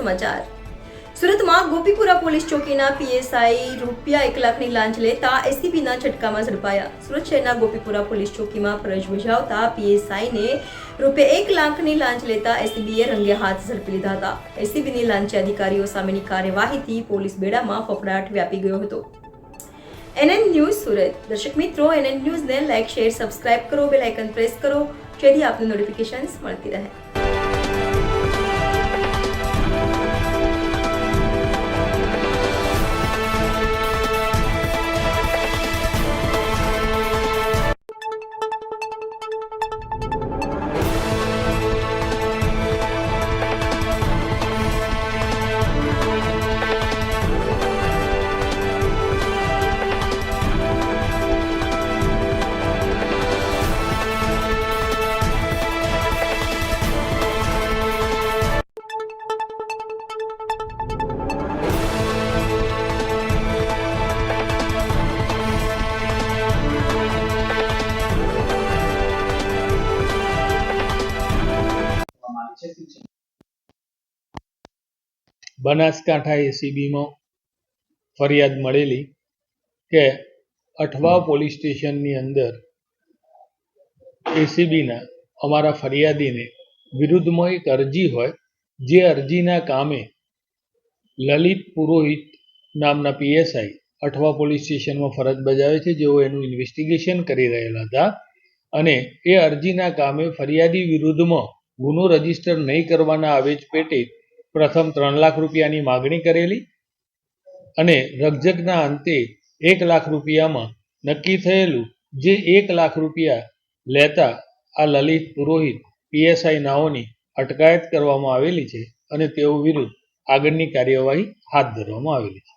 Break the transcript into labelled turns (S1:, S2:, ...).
S1: સમાચાર સુરતમાં Gopipura police ચોકીના PSI ₹1 લાખની લાંચ લેતા એસીબીના ઝટકામાં ઝડપાયા। સુરત શહેરના ગોપીપુરા પોલીસ ચોકીમાં ફરજ બજાવતા પીએસઆઈને ₹1 લાખની લાંચ લેતા એસીબીએ રંગે હાથ ઝડપી લીધા હતા। એસીબીની લાંચી અધિકારીઓ સામેની કાર્યવાહીથી પોલીસ બેડામાં ફફડાટ વ્યાપી ગયો હતો। NN news Surat. દર્શક મિત્રો, NN ન્યૂઝને લાઇક, શેર, સબસ્ક્રાઇબ કરો, બેલ આઇકન પ્રેસ કરો જેથી આપને નોટિફિકેશન્સ મળતી રહે।
S2: બનાસકાંઠા એસીબીમાં ફરિયાદ મળેલી કે અઠવા પોલીસ સ્ટેશનની અંદર એસીબીના અમારા ફરિયાદીને વિરુદ્ધમાં એક અરજી હોય, જે અરજીના કામે લલિત પુરોહિત નામના પીએસઆઈ અઠવા પોલીસ સ્ટેશનમાં ફરજ બજાવે છે, જેઓ એનું ઇન્વેસ્ટિગેશન કરી રહેલા હતા અને એ અરજીના કામે ફરિયાદી વિરુદ્ધમાં ગુનો રજીસ્ટર નહીં કરવાના આવેજ પેટે પ્રથમ ₹3 લાખની માગણી કરેલી અને રકઝકના અંતે ₹1 લાખમાં નક્કી થયેલું, જે ₹1 લાખ લેતા આ લલિત પુરોહિત પીએસઆઈ નાઓની અટકાયત કરવામાં આવેલી છે અને તેઓ વિરુદ્ધ આગળની કાર્યવાહી હાથ ધરવામાં આવેલી છે।